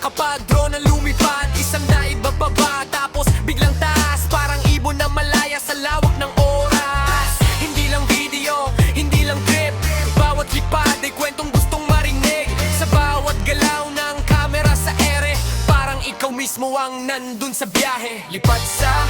Kapag drone ang lumipad, isang naibababa, tapos biglang taas, parang ibon na malaya sa lawak ng oras. Hindi lang video, hindi lang trip, bawat lipad ay kwentong gustong marinig. Sa bawat galaw ng kamera sa ere, parang ikaw mismo ang nandun sa biyahe. Lipad sa